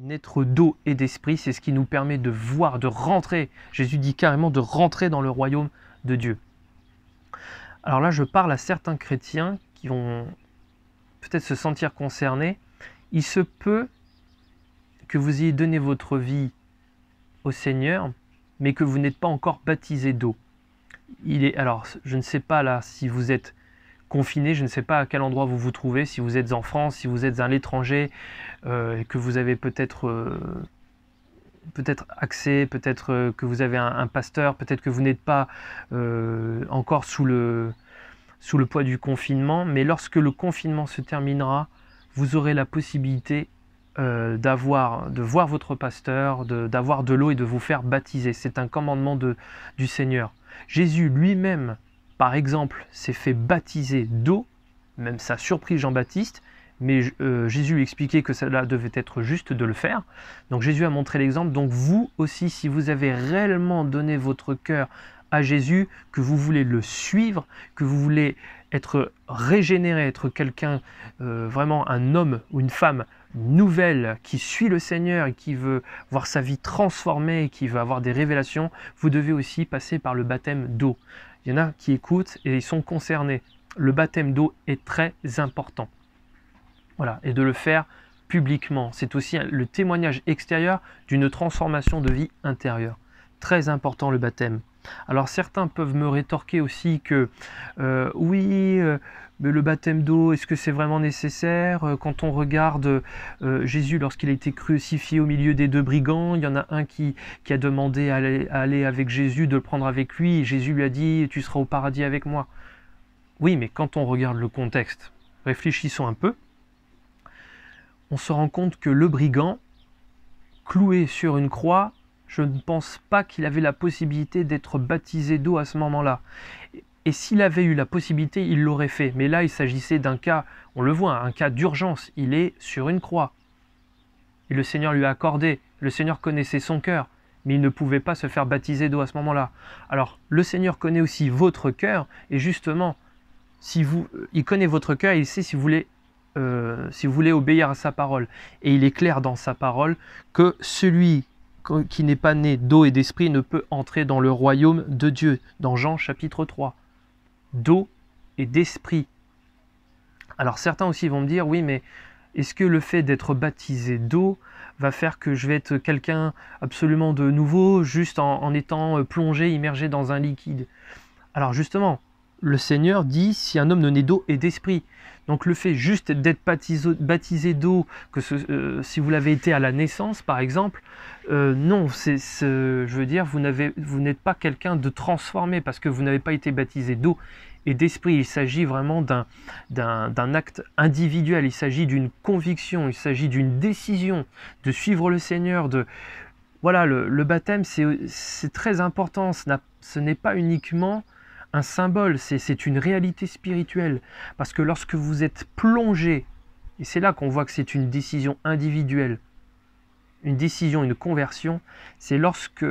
Naître d'eau et d'esprit, c'est ce qui nous permet de voir, de rentrer. Jésus dit carrément de rentrer dans le royaume de Dieu. Alors là, je parle à certains chrétiens qui vont peut-être se sentir concernés. Il se peut que vous ayez donné votre vie au Seigneur, mais que vous n'êtes pas encore baptisé d'eau. Alors, je ne sais pas là si vous êtes confiné, je ne sais pas à quel endroit vous vous trouvez, si vous êtes en France, si vous êtes à l'étranger, et que vous avez peut-être accès, peut-être que vous avez un pasteur, peut-être que vous n'êtes pas encore sous le poids du confinement, mais lorsque le confinement se terminera, vous aurez la possibilité de voir votre pasteur, d'avoir de l'eau et de vous faire baptiser. C'est un commandement du Seigneur. Jésus lui-même, par exemple, s'est fait baptiser d'eau, même ça a surpris Jean-Baptiste, mais Jésus lui expliquait que cela devait être juste de le faire. Donc Jésus a montré l'exemple. Donc vous aussi, si vous avez réellement donné votre cœur à Jésus, que vous voulez le suivre, que vous voulez être régénéré, être quelqu'un, vraiment un homme ou une femme nouvelle qui suit le Seigneur et qui veut voir sa vie transformée, qui veut avoir des révélations, vous devez aussi passer par le baptême d'eau. Il y en a qui écoutent et ils sont concernés. Le baptême d'eau est très important. Voilà, et de le faire publiquement. C'est aussi le témoignage extérieur d'une transformation de vie intérieure. Très important le baptême. Alors certains peuvent me rétorquer aussi que oui, mais le baptême d'eau, est-ce que c'est vraiment nécessaire? Quand on regarde Jésus lorsqu'il a été crucifié au milieu des deux brigands, il y en a un qui a demandé à aller avec Jésus, de le prendre avec lui, et Jésus lui a dit « tu seras au paradis avec moi ». Oui, mais quand on regarde le contexte, réfléchissons un peu, on se rend compte que le brigand, cloué sur une croix, je ne pense pas qu'il avait la possibilité d'être baptisé d'eau à ce moment-là. Et s'il avait eu la possibilité, il l'aurait fait. Mais là, il s'agissait d'un cas, on le voit, un cas d'urgence. Il est sur une croix. Et le Seigneur lui a accordé. Le Seigneur connaissait son cœur, mais il ne pouvait pas se faire baptiser d'eau à ce moment-là. Alors, le Seigneur connaît aussi votre cœur, et justement, il connaît votre cœur, et il sait si vous voulez obéir à sa parole. Et il est clair dans sa parole que celui qui n'est pas né d'eau et d'esprit ne peut entrer dans le royaume de Dieu, dans Jean chapitre 3. D'eau et d'esprit. Alors certains aussi vont me dire, oui, mais est-ce que le fait d'être baptisé d'eau va faire que je vais être quelqu'un absolument de nouveau, juste en étant plongé, immergé dans un liquide? Alors justement, le Seigneur dit, si un homme ne naît d'eau et d'esprit. Donc le fait juste d'être baptisé d'eau, si vous l'avez été à la naissance par exemple, non, je veux dire, vous n'êtes pas quelqu'un de transformé parce que vous n'avez pas été baptisé d'eau et d'esprit. Il s'agit vraiment d'un acte individuel, il s'agit d'une conviction, il s'agit d'une décision de suivre le Seigneur. Voilà, le baptême c'est très important, ce n'est pas uniquement un symbole, c'est une réalité spirituelle. Parce que lorsque vous êtes plongé, et c'est là qu'on voit que c'est une décision individuelle, une décision, une conversion, c'est lorsque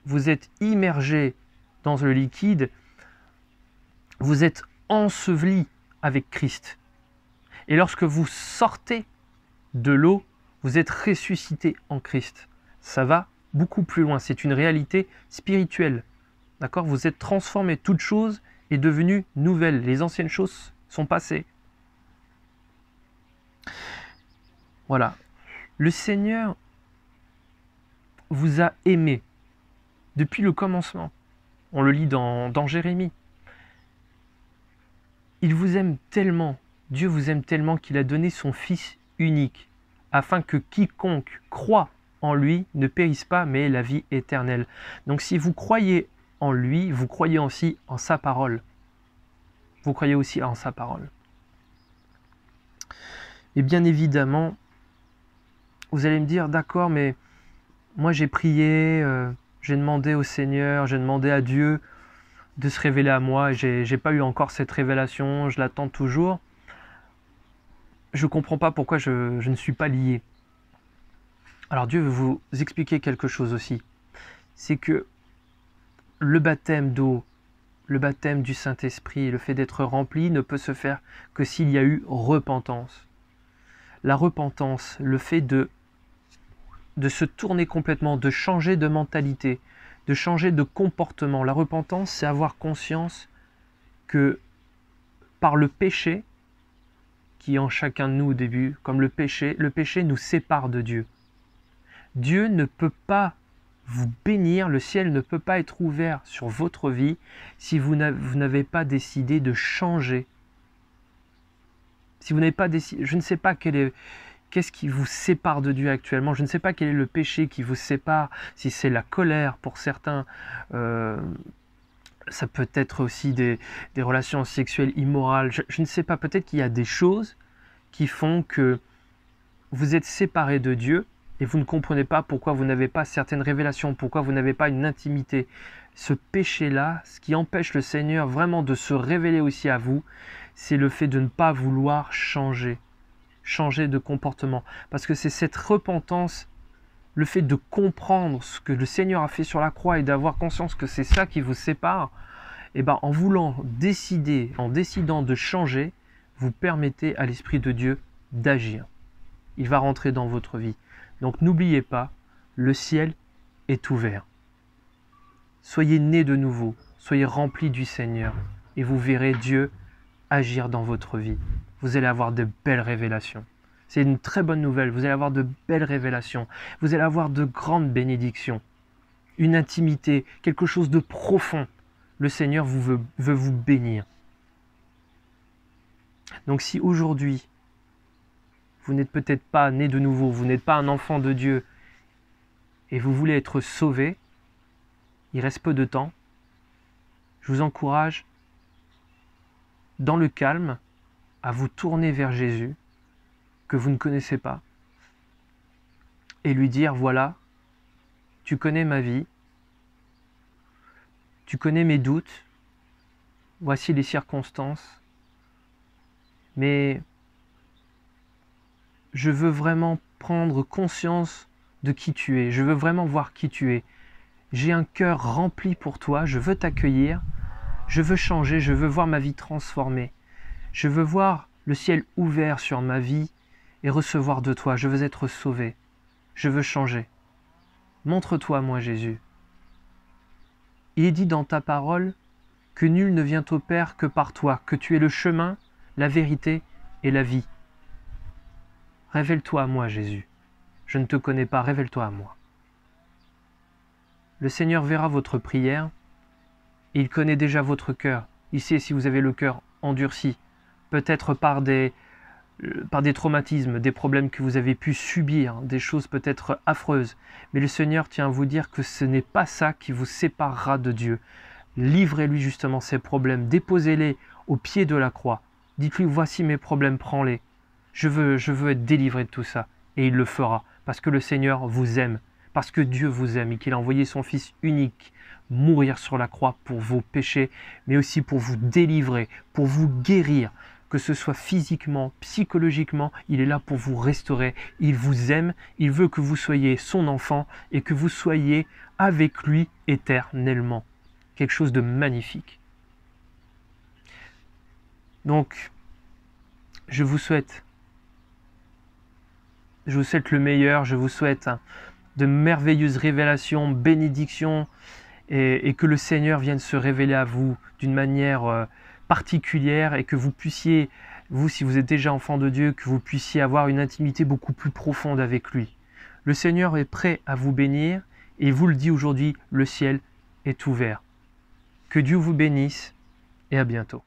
vous êtes immergé dans le liquide, vous êtes enseveli avec Christ. Et lorsque vous sortez de l'eau, vous êtes ressuscité en Christ. Ça va beaucoup plus loin, c'est une réalité spirituelle. D'accord? Vous êtes transformé, toute chose est devenue nouvelle. Les anciennes choses sont passées. Voilà. Le Seigneur vous a aimé depuis le commencement. On le lit dans Jérémie. Il vous aime tellement, Dieu vous aime tellement qu'il a donné son Fils unique, afin que quiconque croit en lui ne périsse pas, mais ait la vie éternelle. Donc si vous croyez en lui, vous croyez aussi en sa parole. Vous croyez aussi en sa parole. Et bien évidemment, vous allez me dire, d'accord, mais moi j'ai prié, j'ai demandé au Seigneur, j'ai demandé à Dieu de se révéler à moi, et j'ai pas eu encore cette révélation, je l'attends toujours. Je ne comprends pas pourquoi je ne suis pas lié. Alors Dieu veut vous expliquer quelque chose aussi. C'est que le baptême d'eau, le baptême du Saint-Esprit, le fait d'être rempli ne peut se faire que s'il y a eu repentance. La repentance, le fait de de se tourner complètement, de changer de mentalité, de changer de comportement. La repentance, c'est avoir conscience que par le péché, qui est en chacun de nous au début, comme le péché nous sépare de Dieu. Dieu ne peut pas vous bénir, le ciel ne peut pas être ouvert sur votre vie si vous n'avez pas décidé de changer. Si vous n'avez pas décidé, je ne sais pas qu'est-ce qui vous sépare de Dieu actuellement, je ne sais pas quel est le péché qui vous sépare, si c'est la colère pour certains, ça peut être aussi des relations sexuelles immorales, je ne sais pas, peut-être qu'il y a des choses qui font que vous êtes séparés de Dieu et vous ne comprenez pas pourquoi vous n'avez pas certaines révélations, pourquoi vous n'avez pas une intimité. Ce péché-là, ce qui empêche le Seigneur vraiment de se révéler aussi à vous, c'est le fait de ne pas vouloir changer de comportement. Parce que c'est cette repentance, le fait de comprendre ce que le Seigneur a fait sur la croix et d'avoir conscience que c'est ça qui vous sépare, et ben en décidant de changer, vous permettez à l'Esprit de Dieu d'agir. Il va rentrer dans votre vie. Donc n'oubliez pas, le ciel est ouvert. Soyez nés de nouveau, soyez remplis du Seigneur et vous verrez Dieu agir dans votre vie. Vous allez avoir de belles révélations. C'est une très bonne nouvelle, vous allez avoir de belles révélations. Vous allez avoir de grandes bénédictions. Une intimité, quelque chose de profond. Le Seigneur veut vous bénir. Donc si aujourd'hui, vous n'êtes peut-être pas né de nouveau, vous n'êtes pas un enfant de Dieu et vous voulez être sauvé, il reste peu de temps, je vous encourage, dans le calme, à vous tourner vers Jésus, que vous ne connaissez pas, et lui dire, voilà, tu connais ma vie, tu connais mes doutes, voici les circonstances, mais je veux vraiment prendre conscience de qui tu es. Je veux vraiment voir qui tu es. J'ai un cœur rempli pour toi. Je veux t'accueillir. Je veux changer. Je veux voir ma vie transformée. Je veux voir le ciel ouvert sur ma vie et recevoir de toi. Je veux être sauvé. Je veux changer. Montre-toi, moi, Jésus. Il est dit dans ta parole que nul ne vient au Père que par toi, que tu es le chemin, la vérité et la vie. Révèle-toi à moi, Jésus. Je ne te connais pas, révèle-toi à moi. Le Seigneur verra votre prière et il connaît déjà votre cœur. Il sait si vous avez le cœur endurci, peut-être par des traumatismes, des problèmes que vous avez pu subir, des choses peut-être affreuses. Mais le Seigneur tient à vous dire que ce n'est pas ça qui vous séparera de Dieu. Livrez-lui justement ces problèmes, déposez-les au pied de la croix. Dites-lui, voici mes problèmes, prends-les. Je veux être délivré de tout ça. Et il le fera, parce que le Seigneur vous aime, parce que Dieu vous aime et qu'il a envoyé son Fils unique mourir sur la croix pour vos péchés, mais aussi pour vous délivrer, pour vous guérir, que ce soit physiquement, psychologiquement, il est là pour vous restaurer. Il vous aime, il veut que vous soyez son enfant et que vous soyez avec lui éternellement. Quelque chose de magnifique. Donc, je vous souhaite le meilleur, je vous souhaite de merveilleuses révélations, bénédictions, et que le Seigneur vienne se révéler à vous d'une manière particulière et que vous puissiez, vous si vous êtes déjà enfant de Dieu, que vous puissiez avoir une intimité beaucoup plus profonde avec lui. Le Seigneur est prêt à vous bénir et vous le dit aujourd'hui, le ciel est ouvert. Que Dieu vous bénisse et à bientôt.